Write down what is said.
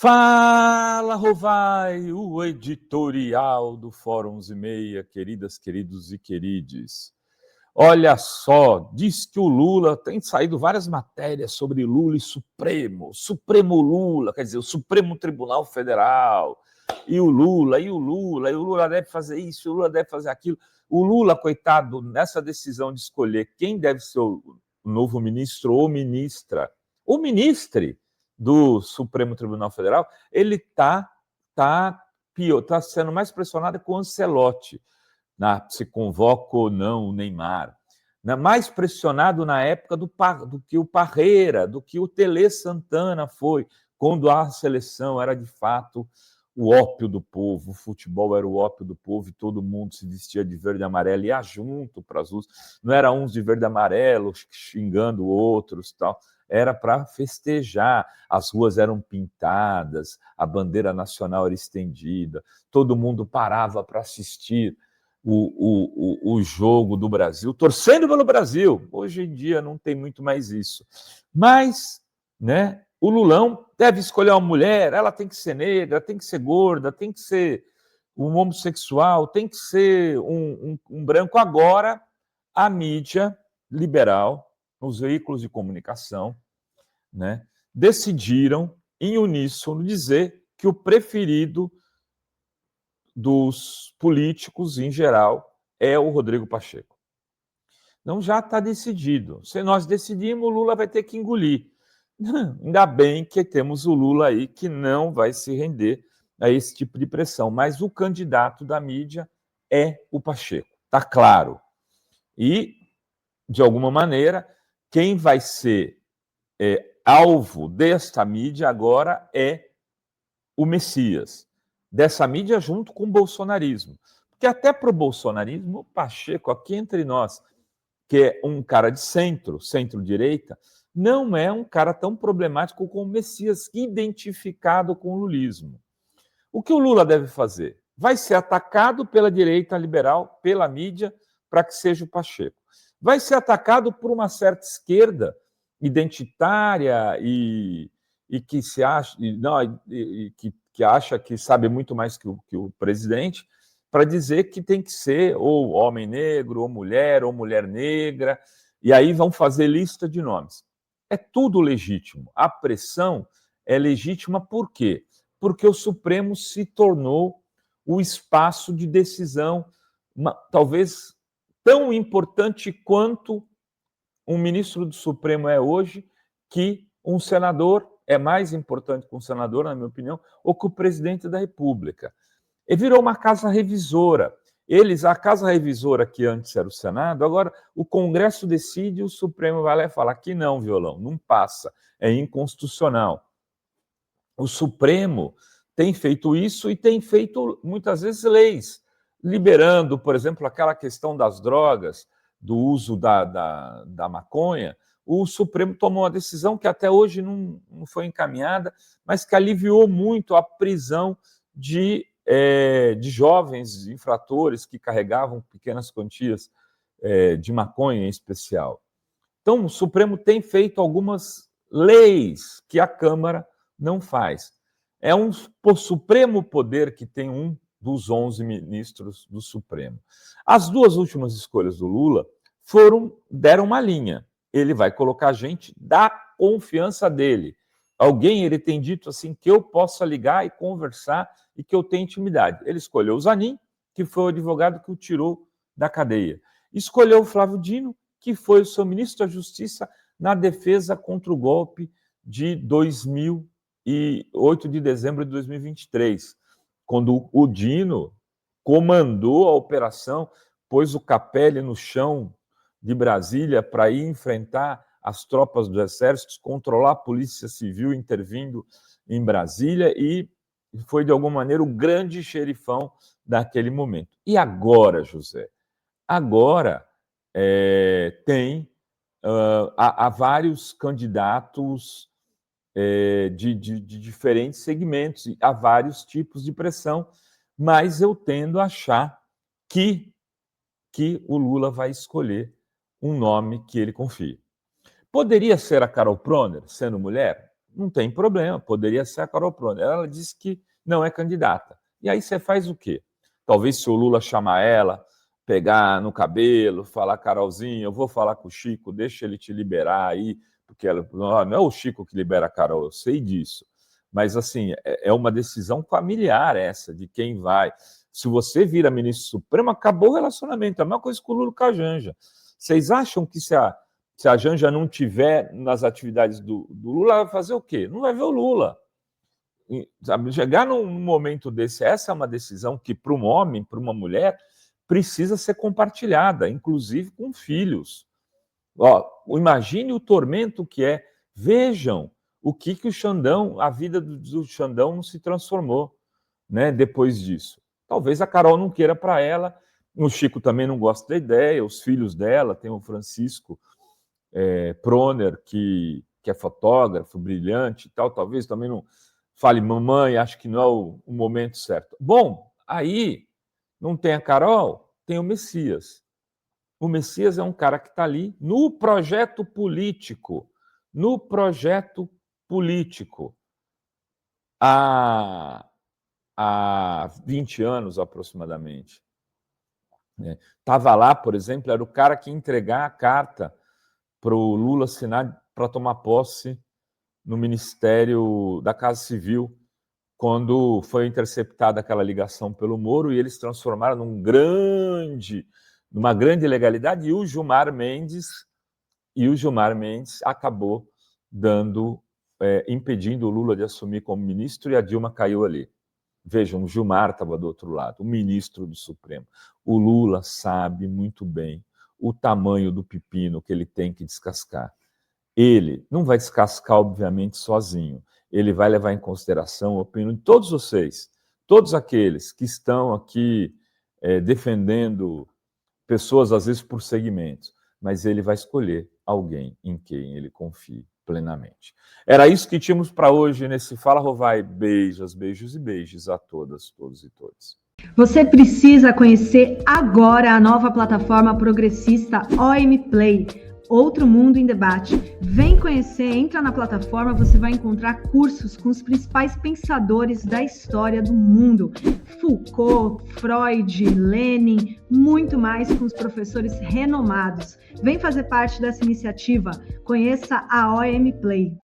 Fala, Rovai, o editorial do Fórum 11:30, queridas, queridos e querides. Olha só, diz que o Lula, tem saído várias matérias sobre Lula e Supremo Lula, quer dizer, o Supremo Tribunal Federal, e o Lula deve fazer isso, o Lula deve fazer aquilo. O Lula, coitado, nessa decisão de escolher quem deve ser o novo ministro ou ministra, ou ministre do Supremo Tribunal Federal, ele tá sendo mais pressionado com o Ancelotti, se convoca ou não o Neymar. Mais pressionado na época do que o Parreira, do que o Tele Santana foi, quando a seleção era de fato o ópio do povo, o futebol era o ópio do povo e todo mundo se vestia de verde e amarelo e ia junto para as ruas. Não era uns de verde e amarelo xingando outros, tal. Era para festejar, as ruas eram pintadas, a bandeira nacional era estendida, todo mundo parava para assistir o jogo do Brasil, torcendo pelo Brasil. Hoje em dia não tem muito mais isso. Mas, né, o Lulão deve escolher uma mulher, ela tem que ser negra, tem que ser gorda, tem que ser um homossexual, tem que ser um branco. Agora, a mídia liberal, os veículos de comunicação, né, decidiram, em uníssono, dizer que o preferido dos políticos, em geral, é o Rodrigo Pacheco. Então já está decidido. Se nós decidimos, o Lula vai ter que engolir. Ainda bem que temos o Lula aí, que não vai se render a esse tipo de pressão. Mas o candidato da mídia é o Pacheco, está claro. E, de alguma maneira, quem vai ser alvo desta mídia agora é o Messias, dessa mídia junto com o bolsonarismo. Porque até para o bolsonarismo, o Pacheco, aqui entre nós, que é um cara de centro-direita, não é um cara tão problemático como o Messias, identificado com o lulismo. O que o Lula deve fazer? Vai ser atacado pela direita liberal, pela mídia, para que seja o Pacheco. Vai ser atacado por uma certa esquerda identitária e que se acha, que acha que sabe muito mais que o presidente, para dizer que tem que ser ou homem negro, ou mulher negra, e aí vão fazer lista de nomes. É tudo legítimo. A pressão é legítima por quê? Porque o Supremo se tornou o espaço de decisão, talvez tão importante quanto um ministro do Supremo é hoje, que um senador é mais importante que um senador, na minha opinião, ou que o presidente da República. E virou uma casa revisora. A casa revisora que antes era o Senado, agora o Congresso decide e o Supremo vai lá e fala que não, violão, não passa, é inconstitucional. O Supremo tem feito isso e tem feito, muitas vezes, leis, liberando, por exemplo, aquela questão das drogas, do uso da maconha. O Supremo tomou uma decisão que até hoje não foi encaminhada, mas que aliviou muito a prisão de jovens infratores que carregavam pequenas quantias de maconha em especial. Então, o Supremo tem feito algumas leis que a Câmara não faz. É um supremo poder que tem um dos 11 ministros do Supremo. As duas últimas escolhas do Lula deram uma linha. Ele vai colocar gente da confiança dele. Ele tem dito assim, que eu possa ligar e conversar e que eu tenha intimidade. Ele escolheu o Zanin, que foi o advogado que o tirou da cadeia. Escolheu o Flávio Dino, que foi o seu ministro da Justiça na defesa contra o golpe de 8 de dezembro de 2023, quando o Dino comandou a operação, pôs o Capelli no chão de Brasília para ir enfrentar as tropas do Exército, controlar a Polícia Civil intervindo em Brasília e foi, de alguma maneira, o grande xerifão daquele momento. E agora, José? Agora há vários candidatos de diferentes segmentos, há vários tipos de pressão, mas eu tendo a achar que o Lula vai escolher um nome que ele confie. Poderia ser a Carol Proner, sendo mulher? não tem problema, poderia ser a Carol Proner. Ela disse que não é candidata. E aí você faz o quê? Talvez se o Lula chamar ela, pegar no cabelo, falar, Carolzinha, eu vou falar com o Chico, deixa ele te liberar aí, porque ela, não é o Chico que libera a Carol, eu sei disso. Mas, assim, é uma decisão familiar essa, de quem vai. Se você vira ministro supremo, acabou o relacionamento. É a mesma coisa com o Lula com a Janja. Vocês acham que se a Janja não tiver nas atividades do Lula, vai fazer o quê? Não vai ver o Lula. Sabe, chegar num momento desse, essa é uma decisão que, para um homem, para uma mulher, precisa ser compartilhada, inclusive com filhos. Ó, imagine o tormento que é. Vejam o que o Xandão, a vida do Xandão não se transformou, né, depois disso. Talvez a Carol não queira para ela, o Chico também não gosta da ideia, os filhos dela, tem o Francisco Proner, que é fotógrafo, brilhante e tal, talvez também não fale, mamãe, acho que não é o momento certo. Bom, aí não tem a Carol, tem o Messias. O Messias é um cara que está ali no projeto político. No projeto político. Há 20 anos, aproximadamente. Estava lá, por exemplo, era o cara que ia entregar a carta para o Lula assinar para tomar posse no Ministério da Casa Civil, quando foi interceptada aquela ligação pelo Moro, e eles transformaram numa grande ilegalidade, e o Gilmar Mendes acabou impedindo o Lula de assumir como ministro, e a Dilma caiu ali. Vejam, o Gilmar estava do outro lado, o ministro do Supremo. O Lula sabe muito bem o tamanho do pepino que ele tem que descascar. Ele não vai descascar, obviamente, sozinho. Ele vai levar em consideração a opinião de todos vocês, todos aqueles que estão aqui defendendo pessoas, às vezes, por segmentos, mas ele vai escolher alguém em quem ele confie plenamente. Era isso que tínhamos para hoje nesse Fala Rovai. Beijos, beijos e beijos a todas, todos e todas. Você precisa conhecer agora a nova plataforma progressista OM Play. Outro Mundo em Debate. Vem conhecer, entra na plataforma, você vai encontrar cursos com os principais pensadores da história do mundo. Foucault, Freud, Lenin, muito mais, com os professores renomados. Vem fazer parte dessa iniciativa. Conheça a OM Play.